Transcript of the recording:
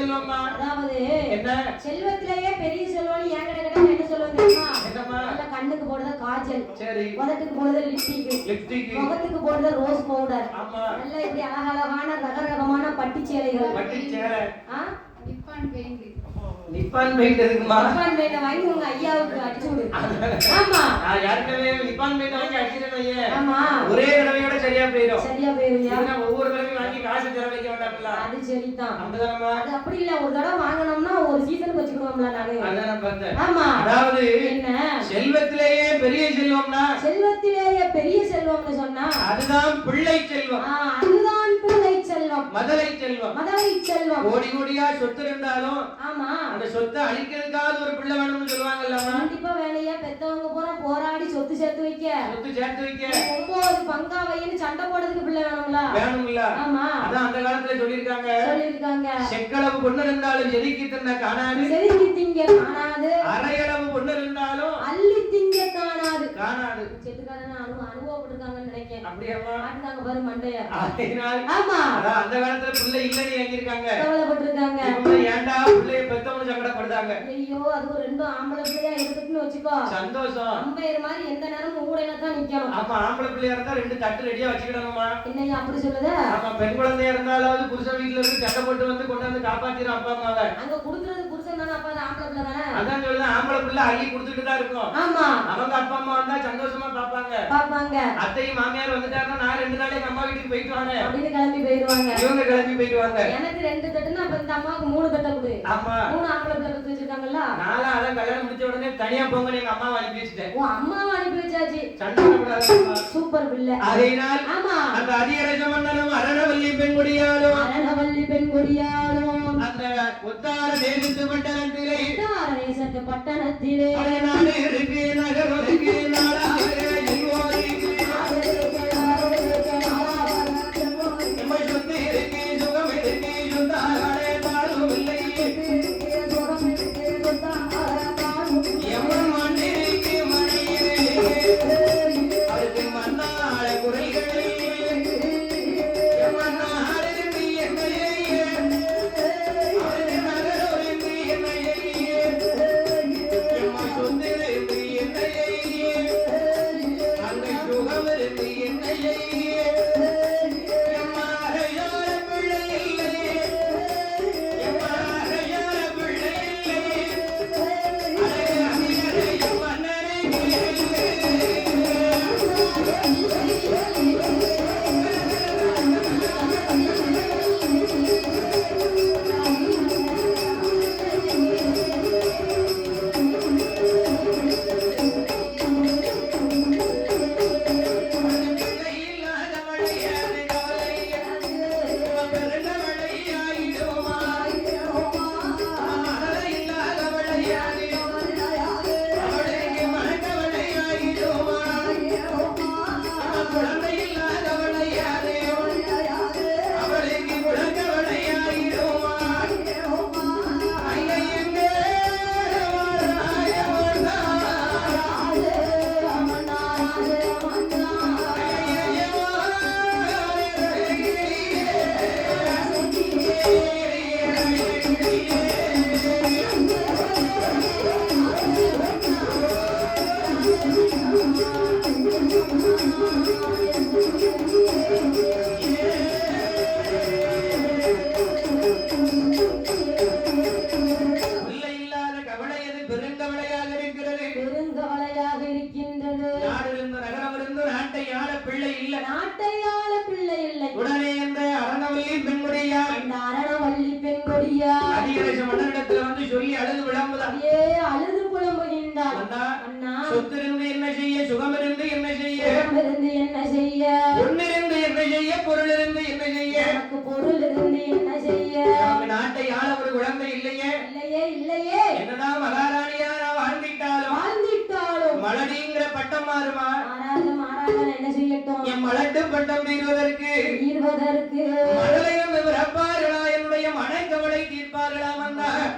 செல்வம்மா. அதாவது என்ன செல்வத்திலேயே பெரிய செல்வம் ஏன் கேட்டா என்ன சொல்லுவோம் தெரியுமா? என்னம்மா? கண்ணுக்கு போடுறது காஜல், சரி. உதட்டுக்கு போடுறது லிப்ஸ்டிக், முகத்துக்கு போடுறது ரோஸ் பவுடர். ஆமா. நல்ல இப்படி அழகழகான ரகரகமான பட்டு சேலைகள். பட்டு சேலை. Nippon paint. நிப்பான் பெயிண்ட் இருக்குமா? நிப்பான் பெயிண்ட் வாங்கி உங்க ஐயாவுக்கு அடிச்சு விடு. ஆமா. நான் யாருக்கவே நிப்பான் பெயிண்ட் வாங்கி அடிச்சிரேனே. ஆமா. ஒரே தடவையோட சரியா போயிடும். சரியா போயிருங்க. ஏன்னா ஒவ்வொரு தடவையும் வாங்கி காசு செலவழிக்க வேண்டாம்ல. அது சரிதான். அப்படிதானம்மா? அது அப்படி இல்ல, ஒரு தடவை வாங்குனோம்னா ஒரு சீசனுக்கு வச்சுக்குவோம்ல நானே. அதான் பார்த்தேன். ஆமா. அதாவது என்ன செல்வத்திலேயே பெரிய செல்வம்னா செல்வத்திலேயே பெரிய செல்வம்னு சொன்னா அதுதான் பிள்ளை செல்வம். அதுதான் பிள்ளை செல்வம், மதலை செல்வம். மதலை செல்வம். கோடி கோடியா சொத்து இருந்தாலும் ஆமா அந்த சொத்தை அழிக்கிறதுக்காக ஒரு பிள்ளை வேணும்னு சொல்லுவாங்கல்லம்மா. கண்டிப்பா வேலையா பெத்தவங்க பூரா போராடி சொத்து சேர்த்து வைக்க, சொத்து சேர்த்து வைக்க 9 பங்கா வைன்னு சண்டை போடுறதுக்கு பிள்ளை வேணும்ல. வேணும்ல. ஆமா அதான் அந்த காலத்துல சொல்லிருக்காங்க. செக்களவு பொண்ணு இருந்தாலும் எதிக்கி தின்ன காணாது, செதுக்கி திங்க காணாது, அரையளவு பொண்ணு இருந்தாலும் அள்ளி திங்க காணாது. செத்துக்காரனா அனுபவப்பட்டிருக்காங்கன்னு நினைக்கிறேன். அப்படியேமா ஆட்டுனாங்க பாரு மண்டைய. ஆமா. அதான் அந்த காலத்துல பிள்ளை இல்லன்னு ஏங்கிருக்காங்க, கவலைப்பட்டிருக்காங்க. இவங்க ஏன்டா பிள்ளைய பெத்தவங்க சங்கடப்படுறாங்க. ஐயோ அது ஒரு 2 ஆம்பளை பிள்ளையா எடுத்துட்டுன்னு வச்சுக்கோ, சந்தோஷம். அம்பையர் மாதிரி எந்த நேரமும் ஊடையில தான் நிக்கணும். ஆமா, ஆம்பளை பிள்ளையா இருந்தா 2 தட்டு ரெடியா வச்சுக்கிடணுமா. என்னையா அப்படி சொல்லுத? ஆமா, பெண் குழந்தையா இருந்தாலும் புருஷன் வீட்டுல இருந்து சண்டை போட்டு வந்து கொண்டாந்து காப்பாத்திரும் அப்பா அம்மாவை. அங்க குடுக்குறது புருஷன் தானே, அப்பா ஆம்பளை பிள்ளை தானே. அதான் சொல்லுதான், ஆம்பளை பிள்ளை அள்ளி கொடுத்துட்டு தான் இருக்கும். ஆமா, அவங்க அப்பா அம்மா வந்தா சந்தோஷமா பாப்பாங்க. அத்தையும் மாமியார் வந்துட்டாருன்னா நான் 2 நாளே அம்மா வீட்டுக்கு போயிட்டு வரேன் அப்படின்னு கிளம்பி போயிடுவாங்க. இவங்க கிளம்பி போயிடுவாங்க. எனக்கு 2 தட்டுன்னா அப்ப இந்த அம்மாவுக்கு 3 தட்டை கொடு. ஆமா, 3 ஆம்பளை பிள்ளை பெத்து வச்சிருக்காங்கல்ல. நாளா அதான் கல்யாணம் முடிச்ச உடனே தனியா போங்க எங்க அம்மாவை அனுப்பி வச்சிட்டேன். ஓ, அம்மாவை அனுப்பி வச்சாச்சு. சண்டை போடாதீங்க. சூப்பர் பிள்ளை. அதனால் ஆமா, அந்த அதிரச மன்னனும் அரணவல்லி பெண்குடியாலும் அந்த உத்தார தேசத்து பட்டணத்திலே நாடு இருக்கு நகருக்கு நாடாக மலட்டு பட்டம் ஈர்வதற்கு மழலையும் என்னுடைய மனக்கவலை தீர்ப்பார்களா வந்தார்.